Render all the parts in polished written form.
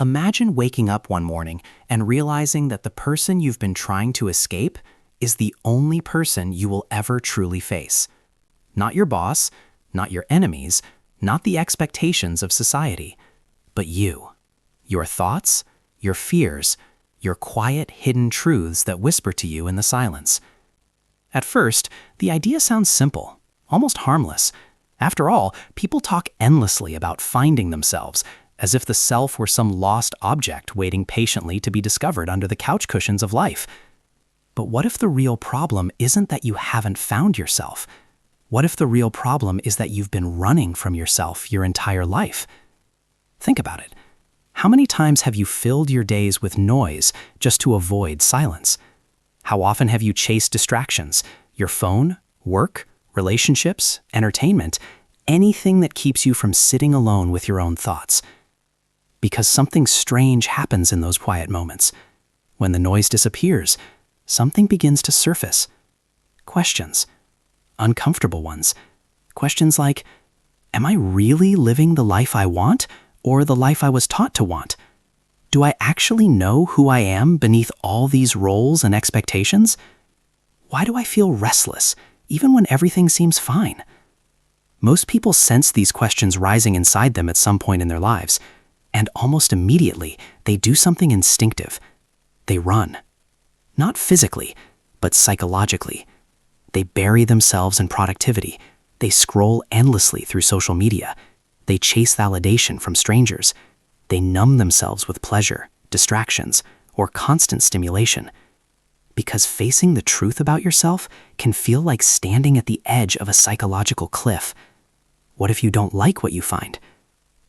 Imagine waking up one morning and realizing that the person you've been trying to escape is the only person you will ever truly face. Not your boss, not your enemies, not the expectations of society, but you. Your thoughts, your fears, your quiet, hidden truths that whisper to you in the silence. At first, the idea sounds simple, almost harmless. After all, people talk endlessly about finding themselves, as if the self were some lost object waiting patiently to be discovered under the couch cushions of life. But what if the real problem isn't that you haven't found yourself? What if the real problem is that you've been running from yourself your entire life? Think about it. How many times have you filled your days with noise just to avoid silence? How often have you chased distractions, your phone, work, relationships, entertainment, anything that keeps you from sitting alone with your own thoughts? Because something strange happens in those quiet moments. When the noise disappears, something begins to surface. Questions. Uncomfortable ones. Questions like, am I really living the life I want, or the life I was taught to want? Do I actually know who I am beneath all these roles and expectations? Why do I feel restless, even when everything seems fine? Most people sense these questions rising inside them at some point in their lives, and almost immediately, they do something instinctive. They run. Not physically, but psychologically. They bury themselves in productivity. They scroll endlessly through social media. They chase validation from strangers. They numb themselves with pleasure, distractions, or constant stimulation. Because facing the truth about yourself can feel like standing at the edge of a psychological cliff. What if you don't like what you find?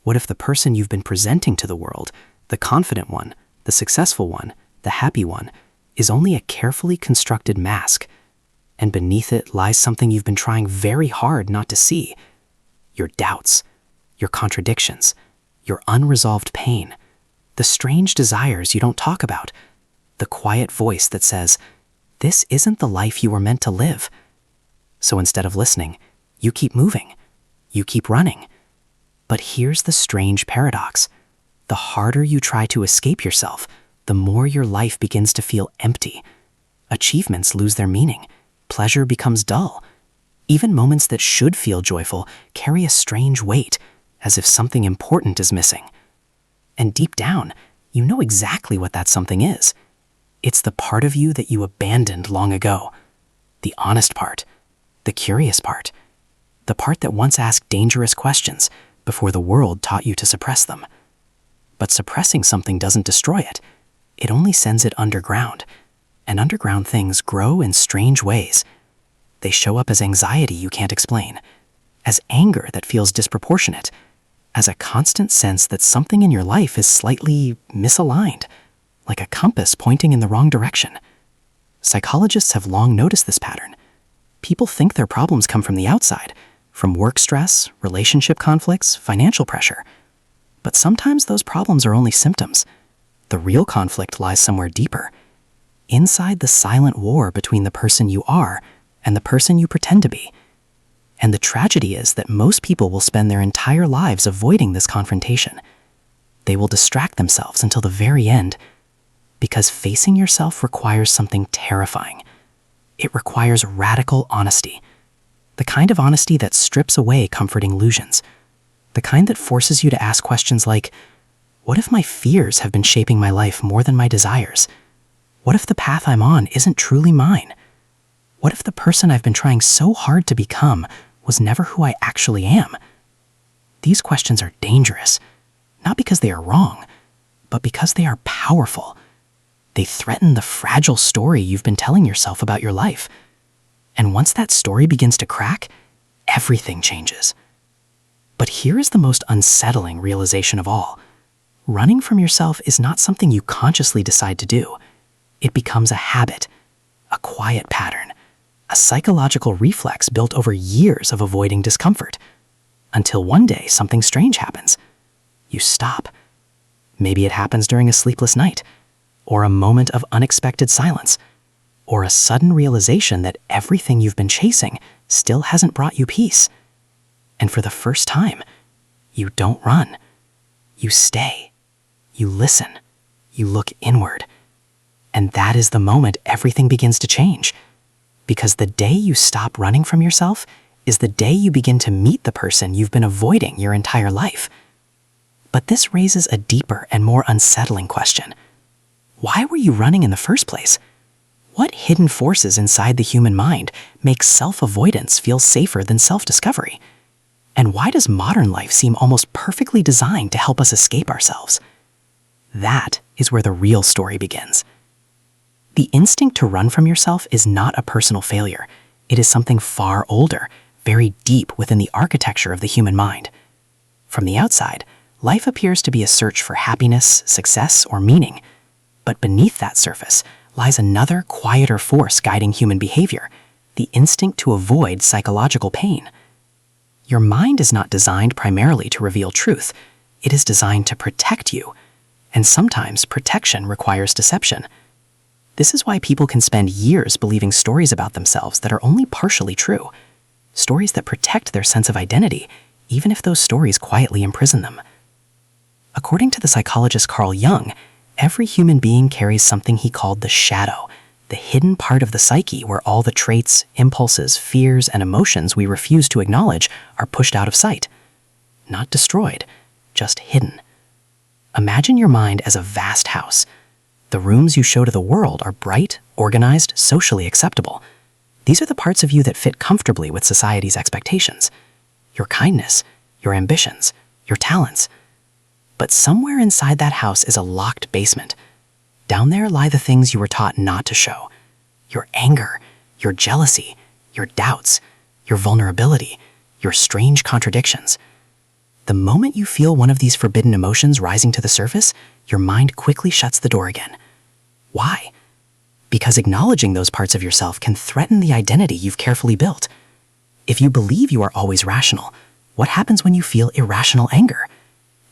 What if the person you've been presenting to the world, the confident one, the successful one, the happy one, is only a carefully constructed mask, and beneath it lies something you've been trying very hard not to see? Your doubts, your contradictions, your unresolved pain, the strange desires you don't talk about, the quiet voice that says, this isn't the life you were meant to live. So instead of listening, you keep moving, you keep running. But here's the strange paradox. The harder you try to escape yourself, the more your life begins to feel empty. Achievements lose their meaning. Pleasure becomes dull. Even moments that should feel joyful carry a strange weight, as if something important is missing. And deep down, you know exactly what that something is. It's the part of you that you abandoned long ago. The honest part. The curious part. The part that once asked dangerous questions before the world taught you to suppress them. But suppressing something doesn't destroy it. It only sends it underground. And underground things grow in strange ways. They show up as anxiety you can't explain, as anger that feels disproportionate, as a constant sense that something in your life is slightly misaligned, like a compass pointing in the wrong direction. Psychologists have long noticed this pattern. People think their problems come from the outside, from work stress, relationship conflicts, financial pressure. But sometimes those problems are only symptoms. The real conflict lies somewhere deeper, inside the silent war between the person you are and the person you pretend to be. And the tragedy is that most people will spend their entire lives avoiding this confrontation. They will distract themselves until the very end, because facing yourself requires something terrifying. It requires radical honesty. The kind of honesty that strips away comforting illusions. The kind that forces you to ask questions like, what if my fears have been shaping my life more than my desires? What if the path I'm on isn't truly mine? What if the person I've been trying so hard to become was never who I actually am? These questions are dangerous, not because they are wrong, but because they are powerful. They threaten the fragile story you've been telling yourself about your life. And once that story begins to crack, everything changes. But here is the most unsettling realization of all. Running from yourself is not something you consciously decide to do. It becomes a habit, a quiet pattern, a psychological reflex built over years of avoiding discomfort. Until one day something strange happens. You stop. Maybe it happens during a sleepless night, or a moment of unexpected silence, or a sudden realization that everything you've been chasing still hasn't brought you peace. And for the first time, you don't run. You stay. You listen. You look inward. And that is the moment everything begins to change. Because the day you stop running from yourself is the day you begin to meet the person you've been avoiding your entire life. But this raises a deeper and more unsettling question. Why were you running in the first place? What hidden forces inside the human mind make self-avoidance feel safer than self-discovery? And why does modern life seem almost perfectly designed to help us escape ourselves? That is where the real story begins. The instinct to run from yourself is not a personal failure. It is something far older, very deep within the architecture of the human mind. From the outside, life appears to be a search for happiness, success, or meaning. But beneath that surface lies another, quieter force guiding human behavior, the instinct to avoid psychological pain. Your mind is not designed primarily to reveal truth. It is designed to protect you. And sometimes protection requires deception. This is why people can spend years believing stories about themselves that are only partially true. Stories that protect their sense of identity, even if those stories quietly imprison them. According to the psychologist Carl Jung, every human being carries something he called the shadow, the hidden part of the psyche where all the traits, impulses, fears, and emotions we refuse to acknowledge are pushed out of sight. Not destroyed, just hidden. Imagine your mind as a vast house. The rooms you show to the world are bright, organized, socially acceptable. These are the parts of you that fit comfortably with society's expectations. Your kindness, your ambitions, your talents. But somewhere inside that house is a locked basement. Down there lie the things you were taught not to show. Your anger, your jealousy, your doubts, your vulnerability, your strange contradictions. The moment you feel one of these forbidden emotions rising to the surface, your mind quickly shuts the door again. Why? Because acknowledging those parts of yourself can threaten the identity you've carefully built. If you believe you are always rational, what happens when you feel irrational anger?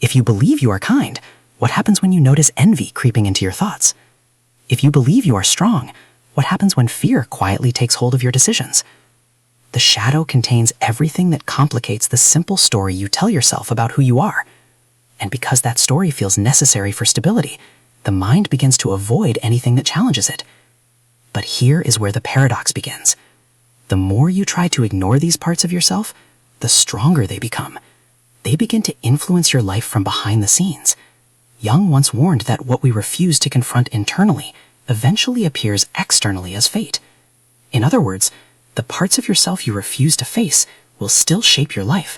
If you believe you are kind, what happens when you notice envy creeping into your thoughts? If you believe you are strong, what happens when fear quietly takes hold of your decisions? The shadow contains everything that complicates the simple story you tell yourself about who you are. And because that story feels necessary for stability, the mind begins to avoid anything that challenges it. But here is where the paradox begins. The more you try to ignore these parts of yourself, the stronger they become. They begin to influence your life from behind the scenes. Jung once warned that what we refuse to confront internally eventually appears externally as fate. In other words, the parts of yourself you refuse to face will still shape your life.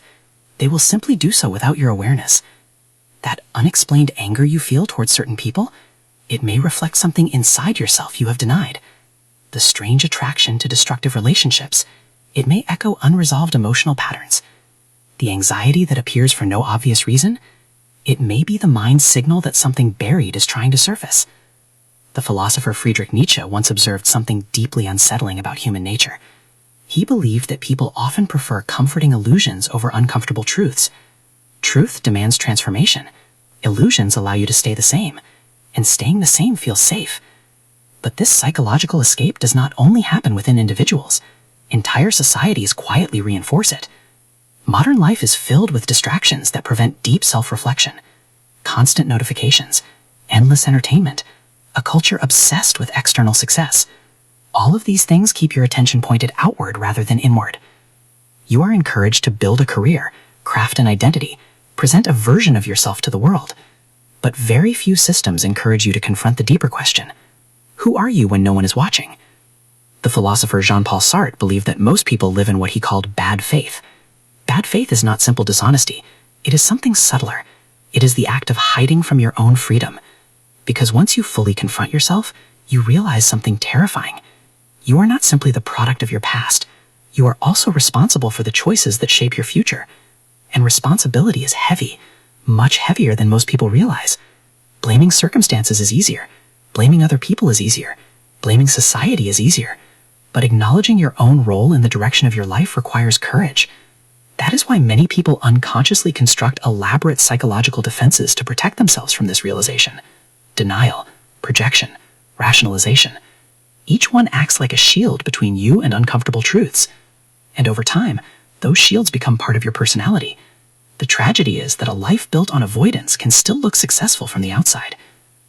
They will simply do so without your awareness. That unexplained anger you feel towards certain people, it may reflect something inside yourself you have denied. The strange attraction to destructive relationships, it may echo unresolved emotional patterns. The anxiety that appears for no obvious reason, it may be the mind's signal that something buried is trying to surface. The philosopher Friedrich Nietzsche once observed something deeply unsettling about human nature. He believed that people often prefer comforting illusions over uncomfortable truths. Truth demands transformation. Illusions allow you to stay the same, and staying the same feels safe. But this psychological escape does not only happen within individuals. Entire societies quietly reinforce it. Modern life is filled with distractions that prevent deep self-reflection. Constant notifications, endless entertainment, a culture obsessed with external success. All of these things keep your attention pointed outward rather than inward. You are encouraged to build a career, craft an identity, present a version of yourself to the world. But very few systems encourage you to confront the deeper question. Who are you when no one is watching? The philosopher Jean-Paul Sartre believed that most people live in what he called bad faith. Bad faith is not simple dishonesty. It is something subtler. It is the act of hiding from your own freedom. Because once you fully confront yourself, you realize something terrifying. You are not simply the product of your past. You are also responsible for the choices that shape your future. And responsibility is heavy, much heavier than most people realize. Blaming circumstances is easier. Blaming other people is easier. Blaming society is easier. But acknowledging your own role in the direction of your life requires courage. That is why many people unconsciously construct elaborate psychological defenses to protect themselves from this realization. Denial, projection, rationalization. Each one acts like a shield between you and uncomfortable truths. And over time, those shields become part of your personality. The tragedy is that a life built on avoidance can still look successful from the outside.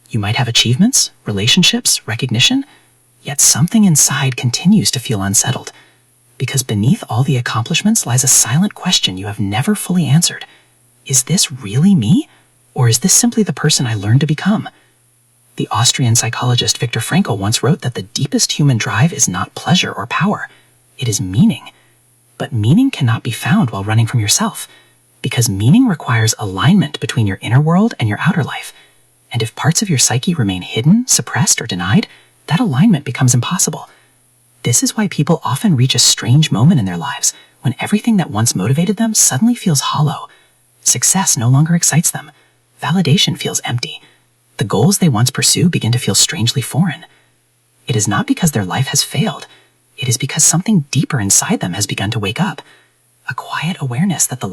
You might have achievements, relationships, recognition, yet something inside continues to feel unsettled. Because beneath all the accomplishments lies a silent question you have never fully answered. Is this really me? Or is this simply the person I learned to become? The Austrian psychologist Viktor Frankl once wrote that the deepest human drive is not pleasure or power. It is meaning. But meaning cannot be found while running from yourself, because meaning requires alignment between your inner world and your outer life. And if parts of your psyche remain hidden, suppressed, or denied, that alignment becomes impossible. This is why people often reach a strange moment in their lives, when everything that once motivated them suddenly feels hollow. Success no longer excites them. Validation feels empty. The goals they once pursued begin to feel strangely foreign. It is not because their life has failed. It is because something deeper inside them has begun to wake up. A quiet awareness that the